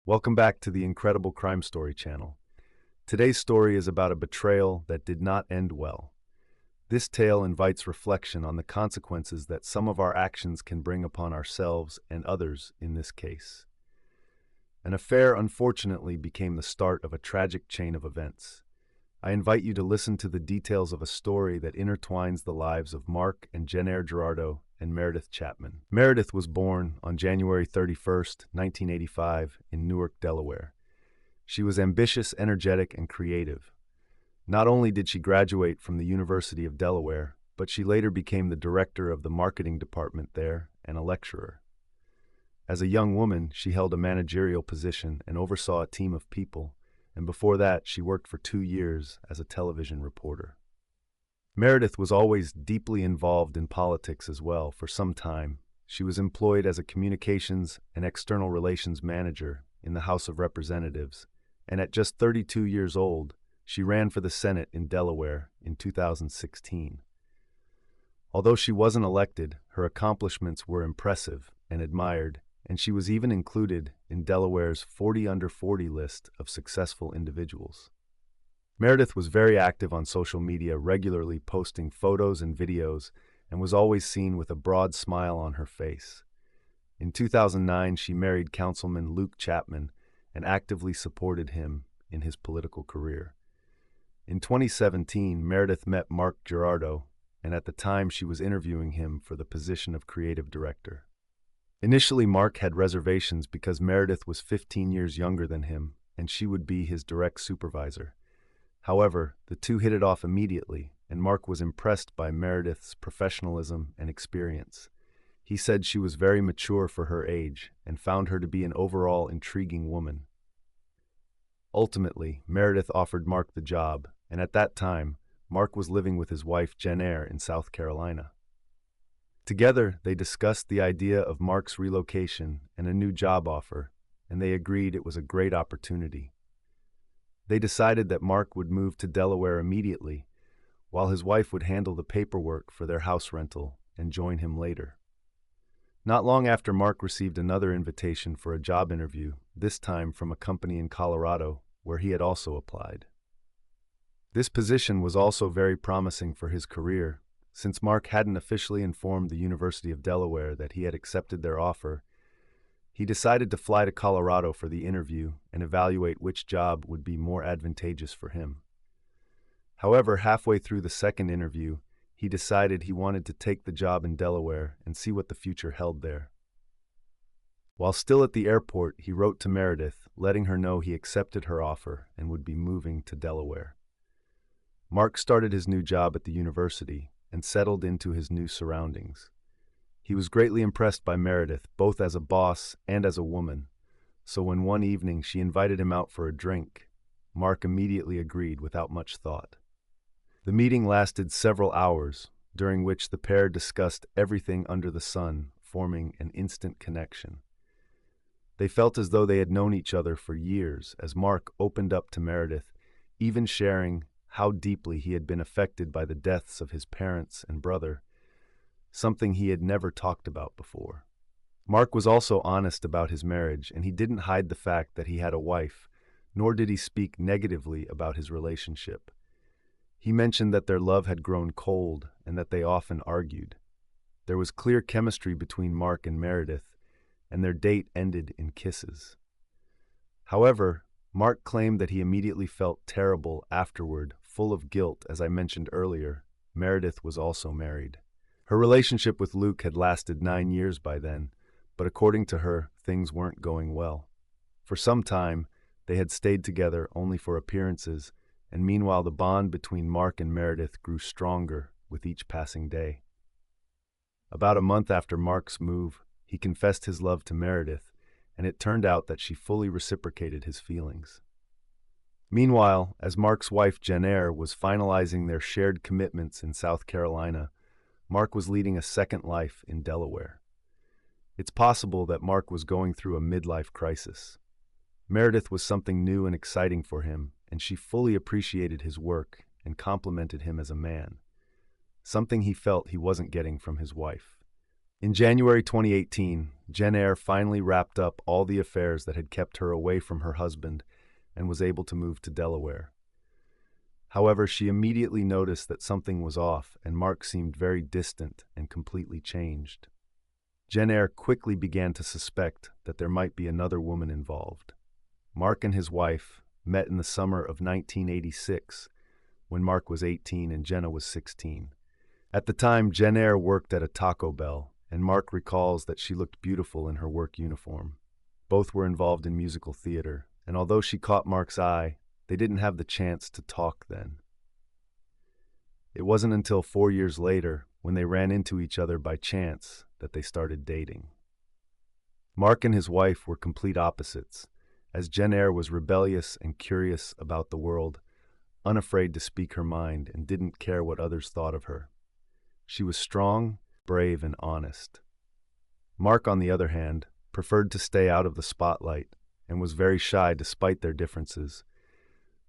Welcome back to the Incredible Crime Story channel. Today's story is about a betrayal that did not end well. This tale invites reflection on the consequences that some of our actions can bring upon ourselves and others in this case. An affair unfortunately became the start of a tragic chain of events. I invite you to listen to the details of a story that intertwines the lives of Mark and Jennair Gerardo and Meredith Chapman. Meredith was born on January 31st, 1985, in Newark, Delaware. She was ambitious, energetic, and creative. Not only did she graduate from the University of Delaware, but she later became the director of the marketing department there and a lecturer. As a young woman, she held a managerial position and oversaw a team of people, and before that, she worked for 2 years as a television reporter. Meredith was always deeply involved in politics as well. For some time, she was employed as a communications and external relations manager in the House of Representatives, and at just 32 years old, she ran for the Senate in Delaware in 2016. Although she wasn't elected, her accomplishments were impressive and admired, and she was even included in Delaware's 40 Under 40 list of successful individuals. Meredith was very active on social media, regularly posting photos and videos, and was always seen with a broad smile on her face. In 2009, she married Councilman Luke Chapman and actively supported him in his political career. In 2017, Meredith met Mark Gerardo, and at the time she was interviewing him for the position of creative director. Initially, Mark had reservations because Meredith was 15 years younger than him, and she would be his direct supervisor. However, the two hit it off immediately, and Mark was impressed by Meredith's professionalism and experience. He said she was very mature for her age and found her to be an overall intriguing woman. Ultimately, Meredith offered Mark the job, and at that time, Mark was living with his wife Jennair in South Carolina. Together, they discussed the idea of Mark's relocation and a new job offer, and they agreed it was a great opportunity. They decided that Mark would move to Delaware immediately, while his wife would handle the paperwork for their house rental and join him later. Not long after, Mark received another invitation for a job interview, this time from a company in Colorado, where he had also applied. This position was also very promising for his career. Since Mark hadn't officially informed the University of Delaware that he had accepted their offer, he decided to fly to Colorado for the interview and evaluate which job would be more advantageous for him. However, halfway through the second interview, he decided he wanted to take the job in Delaware and see what the future held there. While still at the airport, he wrote to Meredith, letting her know he accepted her offer and would be moving to Delaware. Mark started his new job at the university and settled into his new surroundings. He was greatly impressed by Meredith, both as a boss and as a woman, so when one evening she invited him out for a drink, Mark immediately agreed without much thought. The meeting lasted several hours, during which the pair discussed everything under the sun, forming an instant connection. They felt as though they had known each other for years, as Mark opened up to Meredith, even sharing how deeply he had been affected by the deaths of his parents and brother, something he had never talked about before. Mark was also honest about his marriage, and he didn't hide the fact that he had a wife, nor did he speak negatively about his relationship. He mentioned that their love had grown cold and that they often argued. There was clear chemistry between Mark and Meredith, and their date ended in kisses. However, Mark claimed that he immediately felt terrible afterward, full of guilt. As I mentioned earlier, Meredith was also married. Her relationship with Luke had lasted 9 years by then, but according to her, things weren't going well. For some time, they had stayed together only for appearances, and meanwhile the bond between Mark and Meredith grew stronger with each passing day. About a month after Mark's move, he confessed his love to Meredith, and it turned out that she fully reciprocated his feelings. Meanwhile, as Mark's wife Jennair was finalizing their shared commitments in South Carolina, Mark was leading a second life in Delaware. It's possible that Mark was going through a midlife crisis. Meredith was something new and exciting for him, and she fully appreciated his work and complimented him as a man, something he felt he wasn't getting from his wife. In January 2018, Jen Eyre finally wrapped up all the affairs that had kept her away from her husband and was able to move to Delaware. However, she immediately noticed that something was off, and Mark seemed very distant and completely changed. Jen Eyre quickly began to suspect that there might be another woman involved. Mark and his wife met in the summer of 1986, when Mark was 18 and Jenna was 16. At the time, Jen Eyre worked at a Taco Bell, and Mark recalls that she looked beautiful in her work uniform. Both were involved in musical theater, and although she caught Mark's eye, they didn't have the chance to talk then. It wasn't until 4 years later, when they ran into each other by chance, that they started dating. Mark and his wife were complete opposites, as Jen Eyre was rebellious and curious about the world, unafraid to speak her mind, and didn't care what others thought of her. She was strong, brave, and honest. Mark, on the other hand, preferred to stay out of the spotlight and was very shy despite their differences.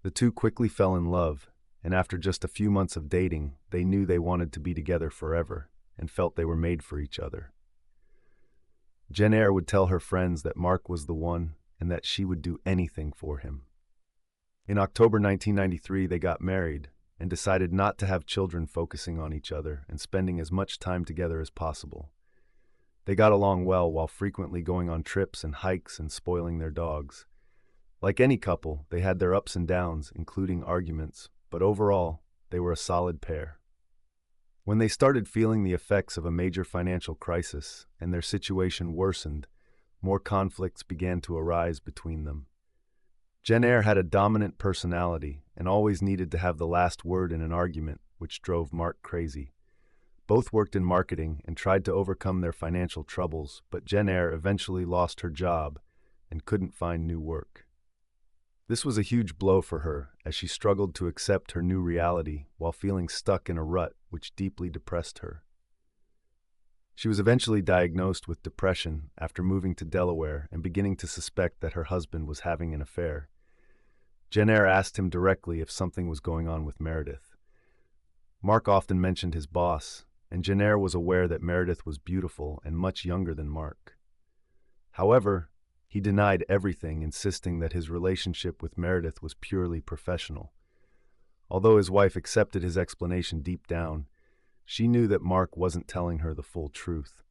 The two quickly fell in love, and after just a few months of dating, they knew they wanted to be together forever and felt they were made for each other. Jen Eyre would tell her friends that Mark was the one and that she would do anything for him. In October 1993, they got married and decided not to have children, focusing on each other and spending as much time together as possible. They got along well while frequently going on trips and hikes and spoiling their dogs. Like any couple, they had their ups and downs, including arguments, but overall, they were a solid pair. When they started feeling the effects of a major financial crisis and their situation worsened, more conflicts began to arise between them. Jen Eyre had a dominant personality and always needed to have the last word in an argument, which drove Mark crazy. Both worked in marketing and tried to overcome their financial troubles, but Jen Eyre eventually lost her job and couldn't find new work. This was a huge blow for her, as she struggled to accept her new reality while feeling stuck in a rut which deeply depressed her. She was eventually diagnosed with depression after moving to Delaware and beginning to suspect that her husband was having an affair. Jen Eyre asked him directly if something was going on with Meredith. Mark often mentioned his boss, and Jen Eyre was aware that Meredith was beautiful and much younger than Mark. However, he denied everything, insisting that his relationship with Meredith was purely professional. Although his wife accepted his explanation deep down, she knew that Mark wasn't telling her the full truth.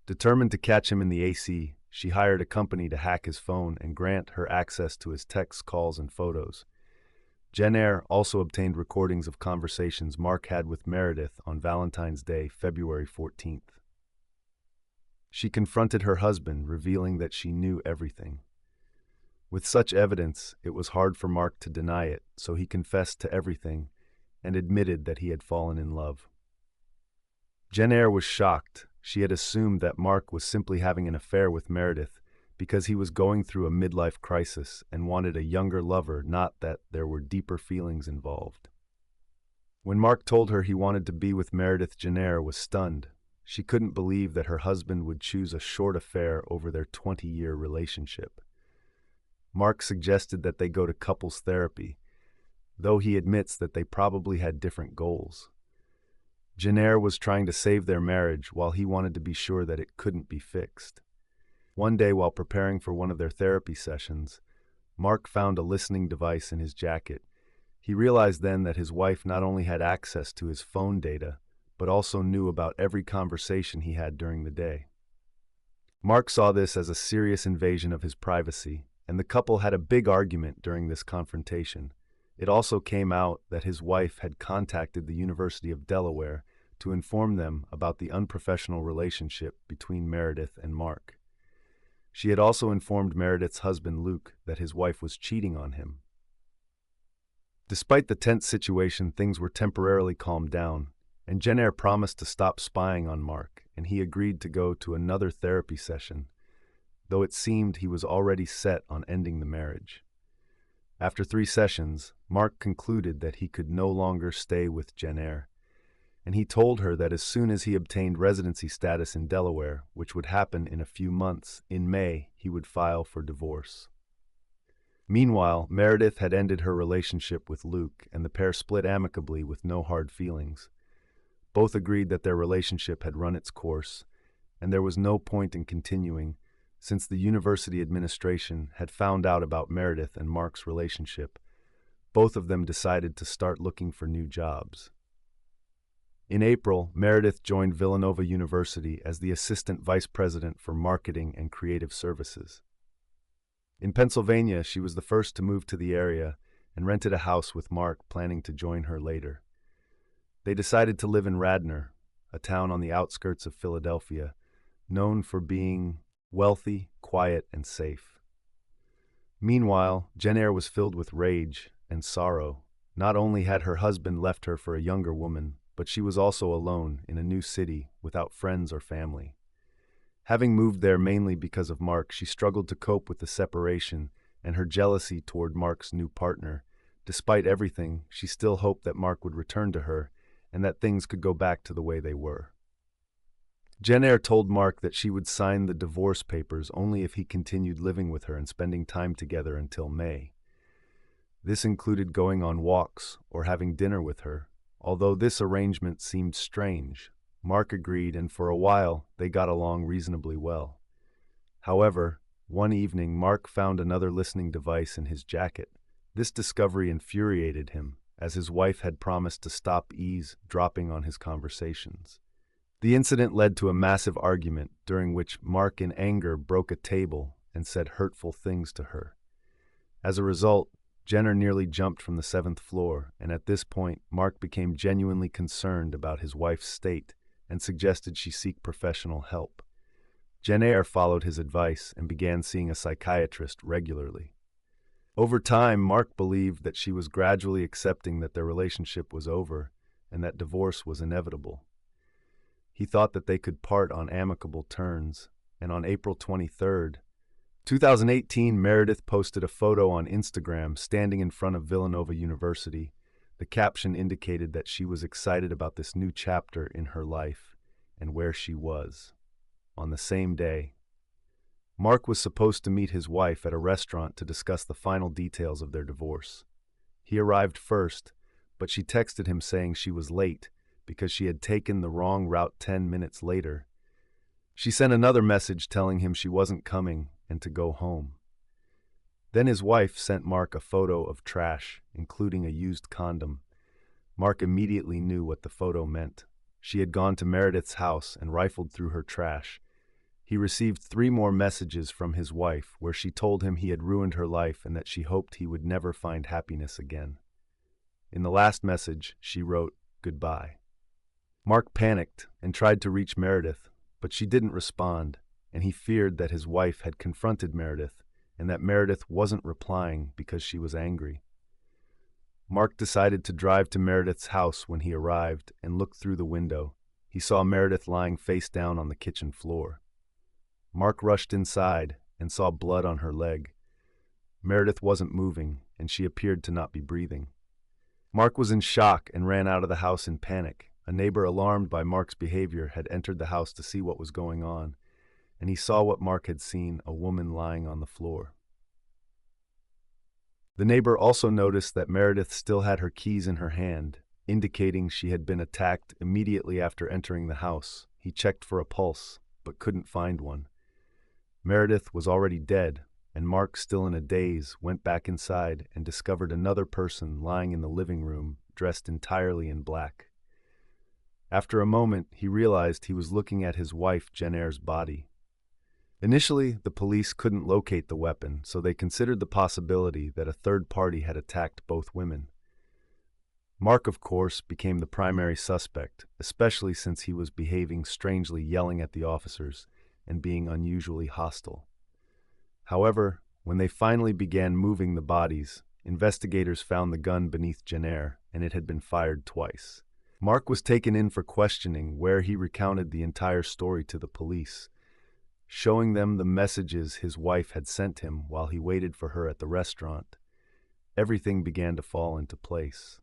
Determined to catch him in the AC, she hired a company to hack his phone and grant her access to his texts, calls, and photos. Jen Eyre also obtained recordings of conversations Mark had with Meredith on Valentine's Day, February 14th. She confronted her husband, revealing that she knew everything. With such evidence, it was hard for Mark to deny it, so he confessed to everything and admitted that he had fallen in love. Jen Eyre was shocked. She had assumed that Mark was simply having an affair with Meredith because he was going through a midlife crisis and wanted a younger lover, not that there were deeper feelings involved. When Mark told her he wanted to be with Meredith, Jen Eyre was stunned. She couldn't believe that her husband would choose a short affair over their 20-year relationship. Mark suggested that they go to couples therapy, though he admits that they probably had different goals. Jen Eyre was trying to save their marriage while he wanted to be sure that it couldn't be fixed. One day, while preparing for one of their therapy sessions, Mark found a listening device in his jacket. He realized then that his wife not only had access to his phone data, but also knew about every conversation he had during the day. Mark saw this as a serious invasion of his privacy, and the couple had a big argument during this confrontation. It also came out that his wife had contacted the University of Delaware to inform them about the unprofessional relationship between Meredith and Mark. She had also informed Meredith's husband, Luke, that his wife was cheating on him. Despite the tense situation, things were temporarily calmed down, and Jen Eyre promised to stop spying on Mark, and he agreed to go to another therapy session, though it seemed he was already set on ending the marriage. After 3 sessions, Mark concluded that he could no longer stay with Jen Eyre, and he told her that as soon as he obtained residency status in Delaware, which would happen in a few months, in May, he would file for divorce. Meanwhile, Meredith had ended her relationship with Luke, and the pair split amicably with no hard feelings. Both agreed that their relationship had run its course, and there was no point in continuing, since the university administration had found out about Meredith and Mark's relationship. Both of them decided to start looking for new jobs. In April, Meredith joined Villanova University as the assistant vice president for marketing and creative services. In Pennsylvania, she was the first to move to the area and rented a house with Mark, planning to join her later. They decided to live in Radnor, a town on the outskirts of Philadelphia, known for being wealthy, quiet, and safe. Meanwhile, Jen Eyre was filled with rage and sorrow. Not only had her husband left her for a younger woman, but she was also alone in a new city without friends or family. Having moved there mainly because of Mark, she struggled to cope with the separation and her jealousy toward Mark's new partner. Despite everything, she still hoped that Mark would return to her and that things could go back to the way they were. Jen Eyre told Mark that she would sign the divorce papers only if he continued living with her and spending time together until May. This included going on walks or having dinner with her. Although this arrangement seemed strange, Mark agreed, and for a while they got along reasonably well. However, one evening Mark found another listening device in his jacket. This discovery infuriated him, as his wife had promised to stop eavesdropping on his conversations. The incident led to a massive argument, during which Mark in anger broke a table and said hurtful things to her. As a result, Jenner nearly jumped from the 7th floor, and at this point, Mark became genuinely concerned about his wife's state and suggested she seek professional help. Jen Eyre followed his advice and began seeing a psychiatrist regularly. Over time, Mark believed that she was gradually accepting that their relationship was over and that divorce was inevitable. He thought that they could part on amicable terms, and on April 23, 2018, Meredith posted a photo on Instagram standing in front of Villanova University. The caption indicated that she was excited about this new chapter in her life and where she was. On the same day, Mark was supposed to meet his wife at a restaurant to discuss the final details of their divorce. He arrived first, but she texted him saying she was late because she had taken the wrong route 10 minutes later. She sent another message telling him she wasn't coming and to go home. Then his wife sent Mark a photo of trash, including a used condom. Mark immediately knew what the photo meant. She had gone to Meredith's house and rifled through her trash. He received 3 more messages from his wife where she told him he had ruined her life and that she hoped he would never find happiness again. In the last message, she wrote, "Goodbye." Mark panicked and tried to reach Meredith, but she didn't respond, and he feared that his wife had confronted Meredith and that Meredith wasn't replying because she was angry. Mark decided to drive to Meredith's house. When he arrived and looked through the window, he saw Meredith lying face down on the kitchen floor. Mark rushed inside and saw blood on her leg. Meredith wasn't moving, and she appeared to not be breathing. Mark was in shock and ran out of the house in panic. A neighbor, alarmed by Mark's behavior, had entered the house to see what was going on, and he saw what Mark had seen, a woman lying on the floor. The neighbor also noticed that Meredith still had her keys in her hand, indicating she had been attacked immediately after entering the house. He checked for a pulse, but couldn't find one. Meredith was already dead, and Mark, still in a daze, went back inside and discovered another person lying in the living room, dressed entirely in black. After a moment, he realized he was looking at his wife Jen Eyre's body. Initially, the police couldn't locate the weapon, so they considered the possibility that a third party had attacked both women. Mark, of course, became the primary suspect, especially since he was behaving strangely, yelling at the officers, and being unusually hostile. However, when they finally began moving the bodies, investigators found the gun beneath Jen Eyre, and it had been fired twice. Mark was taken in for questioning, where he recounted the entire story to the police, showing them the messages his wife had sent him while he waited for her at the restaurant. Everything began to fall into place.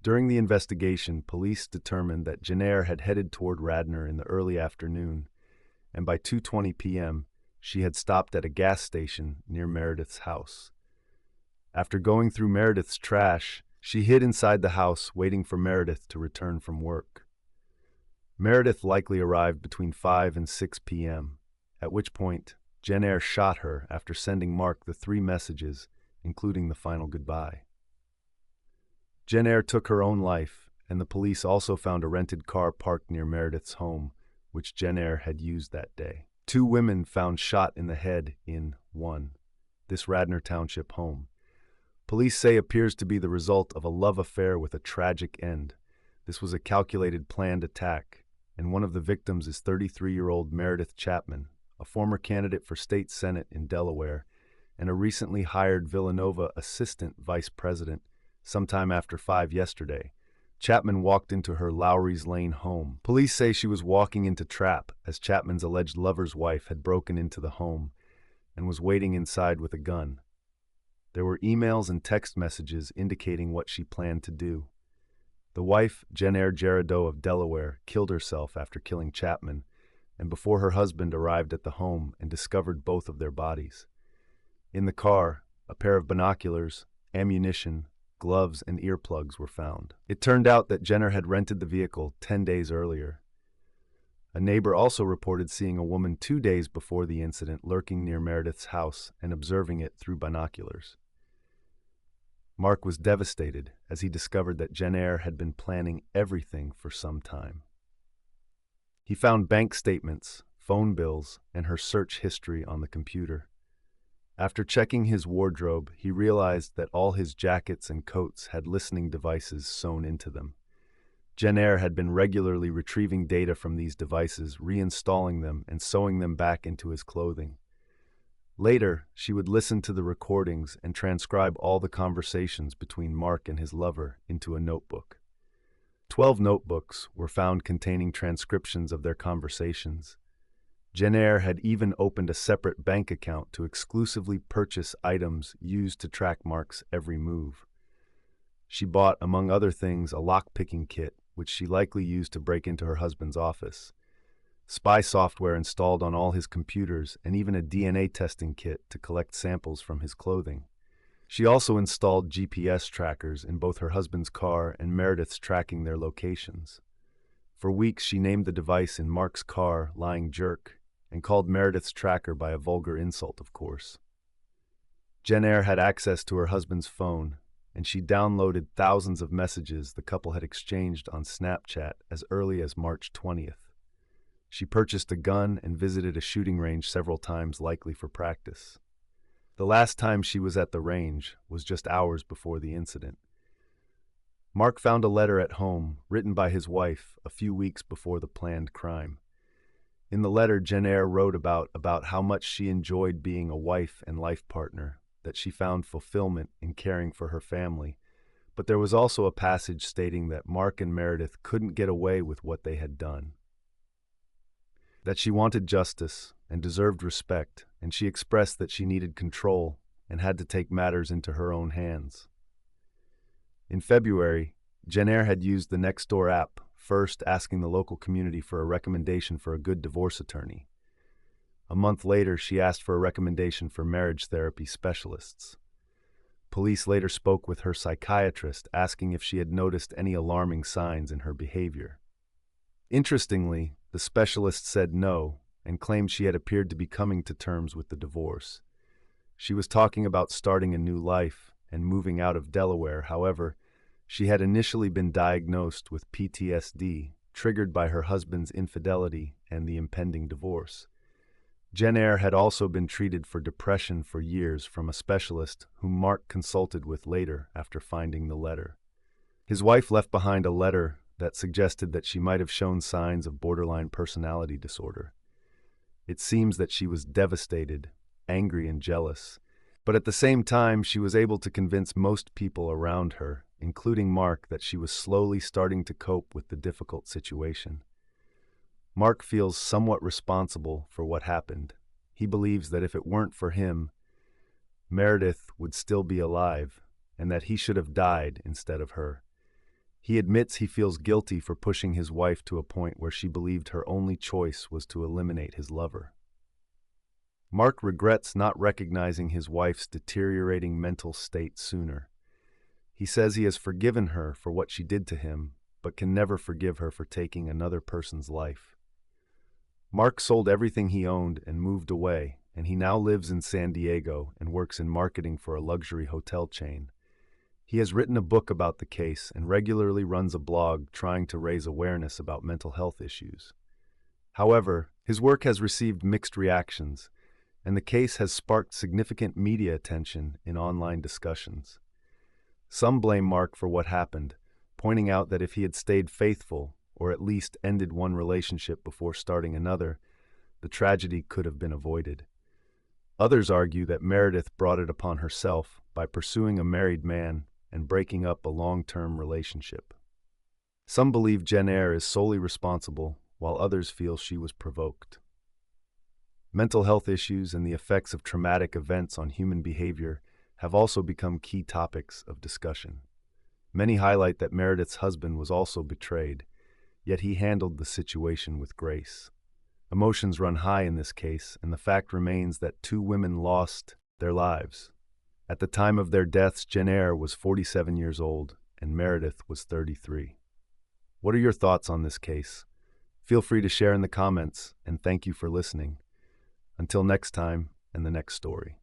During the investigation, police determined that Jen Eyre had headed toward Radnor in the early afternoon, and by 2:20 p.m., she had stopped at a gas station near Meredith's house. After going through Meredith's trash, she hid inside the house, waiting for Meredith to return from work. Meredith likely arrived between 5 and 6 p.m., at which point Jen Eyre shot her after sending Mark the 3 messages, including the final goodbye. Jen Eyre took her own life, and the police also found a rented car parked near Meredith's home, which Jen Eyre had used that day. 2 women found shot in the head in 1. This Radnor Township home. Police say appears to be the result of a love affair with a tragic end. This was a calculated, planned attack, and one of the victims is 33-year-old Meredith Chapman, a former candidate for state senate in Delaware, and a recently hired Villanova assistant vice president. Sometime after 5 yesterday, Chapman walked into her Lowry's Lane home. Police say she was walking into trap as Chapman's alleged lover's wife had broken into the home and was waiting inside with a gun. There were emails and text messages indicating what she planned to do. The wife, Jen Eyre Gerardo of Delaware, killed herself after killing Chapman, and before her husband arrived at the home and discovered both of their bodies. In the car, a pair of binoculars, ammunition, gloves, and earplugs were found. It turned out that Jenner had rented the vehicle 10 days earlier. A neighbor also reported seeing a woman 2 days before the incident lurking near Meredith's house and observing it through binoculars. Mark was devastated as he discovered that Jen Eyre had been planning everything for some time. He found bank statements, phone bills, and her search history on the computer. After checking his wardrobe, he realized that all his jackets and coats had listening devices sewn into them. Jen Eyre had been regularly retrieving data from these devices, reinstalling them, and sewing them back into his clothing. Later, she would listen to the recordings and transcribe all the conversations between Mark and his lover into a notebook. 12 notebooks were found containing transcriptions of their conversations. Jen Eyre had even opened a separate bank account to exclusively purchase items used to track Mark's every move. She bought, among other things, a lock-picking kit, which she likely used to break into her husband's office, spy software installed on all his computers, and even a DNA testing kit to collect samples from his clothing. She also installed GPS trackers in both her husband's car and Meredith's, tracking their locations. For weeks, she named the device in Mark's car Lying Jerk, and called Meredith's tracker by a vulgar insult, of course. Jen Eyre had access to her husband's phone, and she downloaded thousands of messages the couple had exchanged on Snapchat as early as March 20th. She purchased a gun and visited a shooting range several times, likely for practice. The last time she was at the range was just hours before the incident. Mark found a letter at home written by his wife a few weeks before the planned crime. In the letter, Jen Eyre wrote about how much she enjoyed being a wife and life partner, that she found fulfillment in caring for her family, but there was also a passage stating that Mark and Meredith couldn't get away with what they had done, that she wanted justice and deserved respect, and she expressed that she needed control and had to take matters into her own hands. In February, Jen Eyre had used the Nextdoor app, first asking the local community for a recommendation for a good divorce attorney. A month later, she asked for a recommendation for marriage therapy specialists. Police later spoke with her psychiatrist, asking if she had noticed any alarming signs in her behavior. Interestingly, the specialist said no and claimed she had appeared to be coming to terms with the divorce. She was talking about starting a new life and moving out of Delaware. However, she had initially been diagnosed with PTSD, triggered by her husband's infidelity and the impending divorce. Jen Eyre had also been treated for depression for years from a specialist whom Mark consulted with later after finding the letter. His wife left behind a letter that suggested that she might have shown signs of borderline personality disorder. It seems that she was devastated, angry, and jealous, but at the same time she was able to convince most people around her, including Mark, that she was slowly starting to cope with the difficult situation. Mark feels somewhat responsible for what happened. He believes that if it weren't for him, Meredith would still be alive, and that he should have died instead of her. He admits he feels guilty for pushing his wife to a point where she believed her only choice was to eliminate his lover. Mark regrets not recognizing his wife's deteriorating mental state sooner. He says he has forgiven her for what she did to him, but can never forgive her for taking another person's life. Mark sold everything he owned and moved away, and he now lives in San Diego and works in marketing for a luxury hotel chain. He has written a book about the case and regularly runs a blog trying to raise awareness about mental health issues. However, his work has received mixed reactions, and the case has sparked significant media attention in online discussions. Some blame Mark for what happened, pointing out that if he had stayed faithful, or at least ended one relationship before starting another, the tragedy could have been avoided. Others argue that Meredith brought it upon herself by pursuing a married man and breaking up a long-term relationship. Some believe Jen Eyre is solely responsible, while others feel she was provoked. Mental health issues and the effects of traumatic events on human behavior have also become key topics of discussion. Many highlight that Meredith's husband was also betrayed, yet he handled the situation with grace. Emotions run high in this case, and the fact remains that two women lost their lives. At the time of their deaths, Jen Eyre was 47 years old and Meredith was 33. What are your thoughts on this case? Feel free to share in the comments, and thank you for listening. Until next time and the next story.